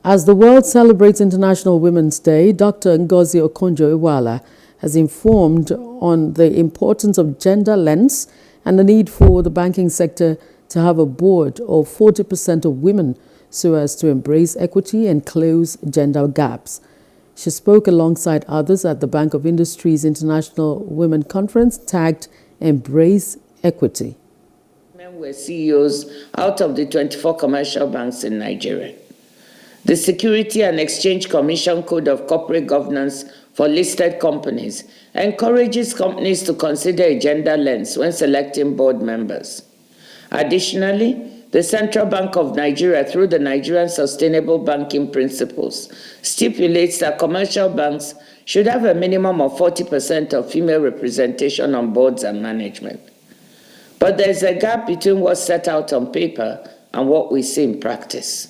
As the world celebrates International Women's Day, Dr. Ngozi Okonjo Iweala has informed on the importance of gender lens and the need for the banking sector to have a board of 40% of women so as to embrace equity and close gender gaps. She spoke alongside others at the Bank of Industry's International Women Conference tagged Embrace Equity. Men were CEOs out of the 24 commercial banks in Nigeria. The Security and Exchange Commission Code of Corporate Governance for listed companies encourages companies to consider a gender lens when selecting board members. Additionally, the Central Bank of Nigeria, through the Nigerian Sustainable Banking Principles, stipulates that commercial banks should have a minimum of 40% of female representation on boards and management. But there's a gap between what's set out on paper and what we see in practice.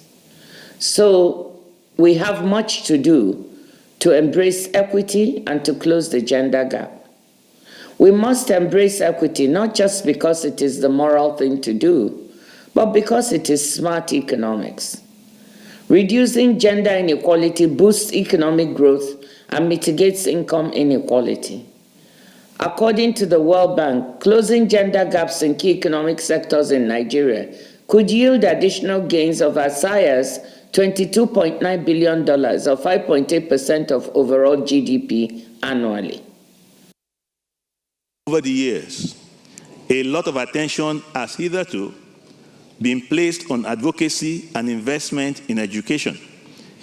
So we have much to do to embrace equity and to close the gender gap. We must embrace equity not just because it is the moral thing to do, but because it is smart economics. Reducing gender inequality boosts economic growth and mitigates income inequality. According to the World Bank, closing gender gaps in key economic sectors in Nigeria could yield additional gains of as high as $22.9 billion, or 5.8% of overall GDP annually. Over the years, a lot of attention has hitherto been placed on advocacy and investment in education,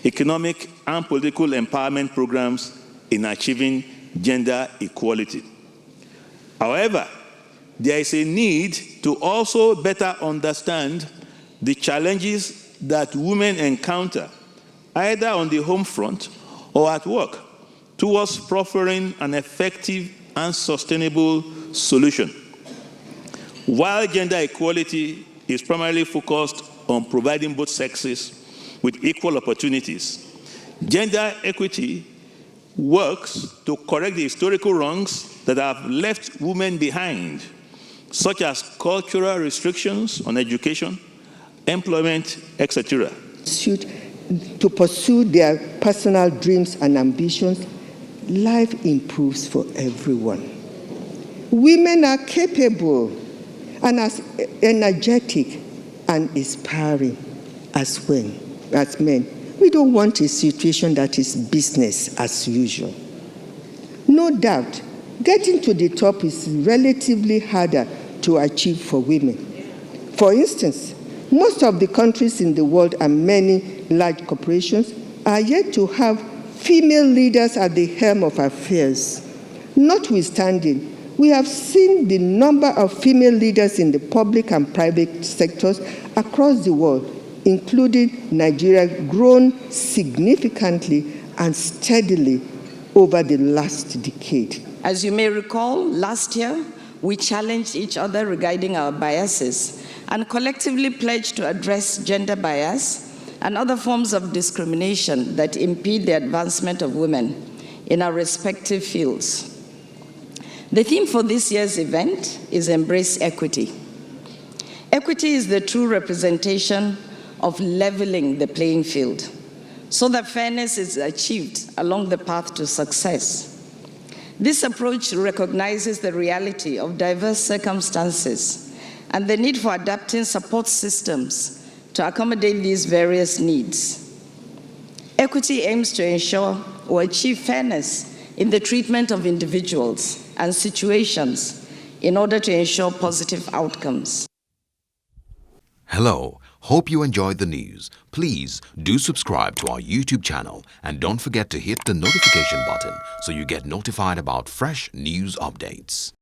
economic and political empowerment programs in achieving gender equality. However, there is a need to also better understand the challenges that women encounter, either on the home front or at work, towards proffering an effective and sustainable solution. While gender equality is primarily focused on providing both sexes with equal opportunities, gender equity works to correct the historical wrongs that have left women behind, such as cultural restrictions on education, employment, etc. To pursue their personal dreams and ambitions, life improves for everyone. Women are capable and as energetic and inspiring as men. We don't want a situation that is business as usual. No doubt, getting to the top is relatively harder to achieve for women. For instance, most of the countries in the world and many large corporations are yet to have female leaders at the helm of affairs. Notwithstanding, we have seen the number of female leaders in the public and private sectors across the world, including Nigeria, grown significantly and steadily over the last decade. As you may recall, last year, we challenged each other regarding our biases and collectively pledged to address gender bias and other forms of discrimination that impede the advancement of women in our respective fields. The theme for this year's event is Embrace Equity. Equity is the true representation of leveling the playing field so that fairness is achieved along the path to success. This approach recognizes the reality of diverse circumstances and the need for adapting support systems to accommodate these various needs. Equity aims to ensure or achieve fairness in the treatment of individuals and situations in order to ensure positive outcomes. Hello, hope you enjoyed the news. Please do subscribe to our YouTube channel and don't forget to hit the notification button so you get notified about fresh news updates.